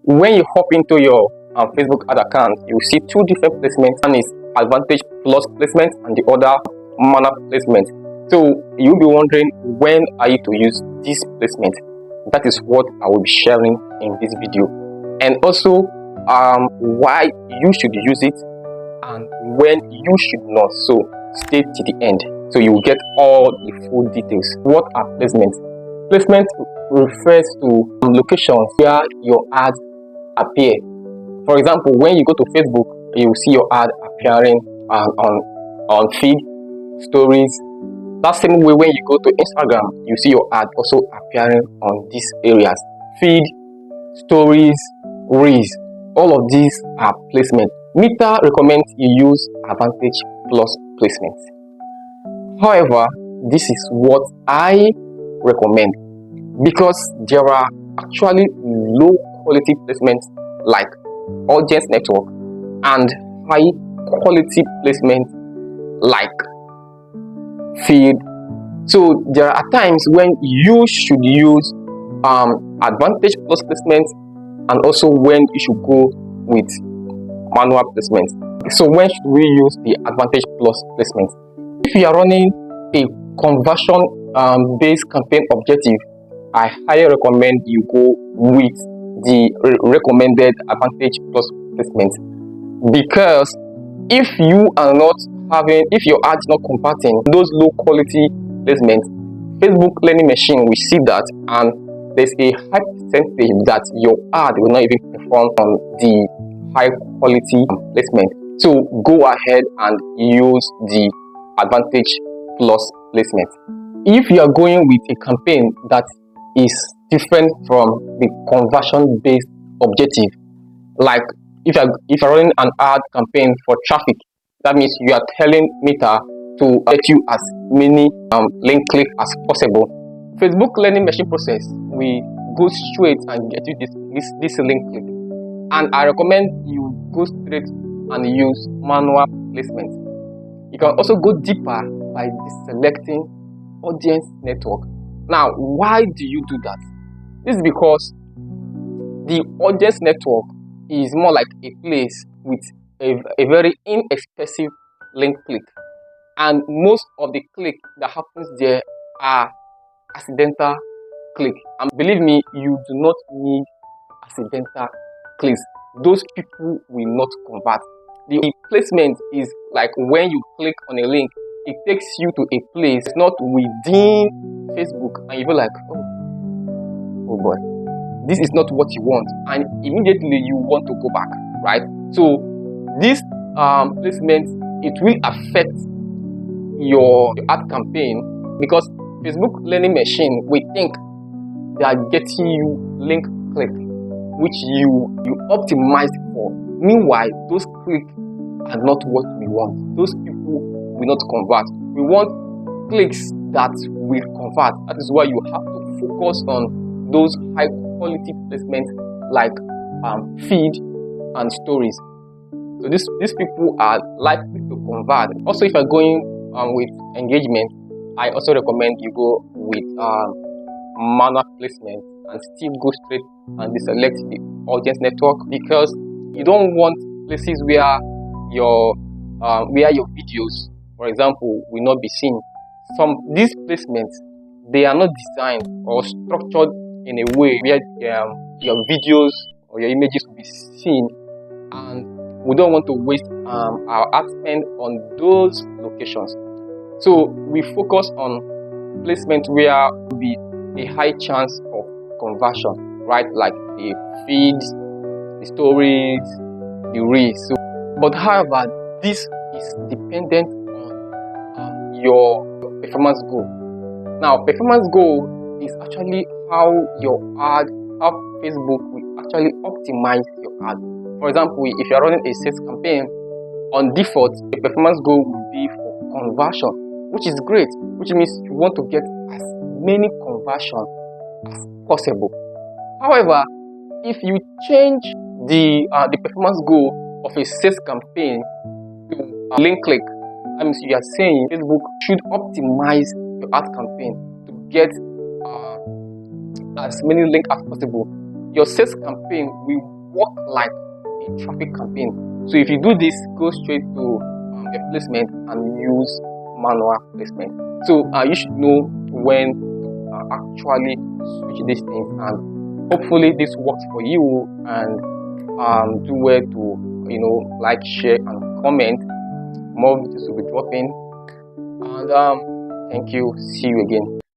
When you hop into your Facebook ad account, you see two different placements. One is Advantage Plus placement and the other Mana placement. So you'll be wondering, when are you to use this placement? That is what I will be sharing in this video, and also why you should use it and when you should not. So stay to the end so you will get all the full details. What are placements? Placement refers to locations where your ads appear. For example, when you go to Facebook, you will see your ad appearing on feed, stories. That same way, when you go to Instagram, you see your ad also appearing on these areas: feed, stories, reels. All of these are placement. Meta recommends you use Advantage Plus placement. However, this is what I recommend, because there are actually low quality placements like audience network and high quality placement like feed. So there are times when you should use Advantage Plus placement, and also when you should go with manual placement. So when should we use the Advantage Plus placement? If you are running a conversion based campaign objective, I highly recommend you go with the recommended Advantage Plus placement, because if you are not if your ad is not converting those low quality placements, Facebook learning machine will see that, and there's a high percentage that your ad will not even perform on the high quality placement. So go ahead and use the Advantage Plus placement. If you are going with a campaign that is different from the conversion based objective, like if you're running an ad campaign for traffic, that means you are telling Meta to get you as many link click as possible. Facebook learning machine process will go straight and get you this link click, and I recommend you go straight and use manual placement. You can also go deeper by deselecting audience network. Now, why do you do that? This is because the audience network is more like a place with a very inexpensive link click, and most of the click that happens there are accidental click. And believe me, you do not need accidental clicks. Those people will not convert. The placement is like when you click on a link, it takes you to a place not within Facebook, and you feel like, oh boy, this is not what you want, and immediately you want to go back, right? So this placement, it will affect your ad campaign, because Facebook learning machine will think they are getting you link click, which you optimized for. Meanwhile, those clicks are not what we want. Those people will not convert. We want clicks that will convert. That is why you have to focus on those high quality placements like feed and stories. So these people are likely to convert. Also, if you're going with engagement, I also recommend you go with manual placement and still go straight and deselect the audience network, because you don't want places where your videos, for example, will not be seen. These placements, they are not designed or structured in a way where your videos or your images will be seen, and we don't want to waste our ad spend on those locations. So we focus on placement where there will be a high chance of conversion, right? Like the feeds, the stories, the reels. So, but however, this is dependent on your performance goal. Now, performance goal is actually how Facebook will actually optimize your ad. For example, if you are running a sales campaign, on default, the performance goal will be for conversion, which is great, which means you want to get as many conversions as possible. However, if you change the performance goal of a sales campaign to link click, that means you are saying Facebook should optimize your ad campaign to get as many links as possible. your sales campaign will work like a traffic campaign. So if you do this, go straight to the placement and use manual placement. So you should know when to actually switch these things, and hopefully this works for you. And do well to like, share, and comment. More videos will be dropping, and thank you. See you again.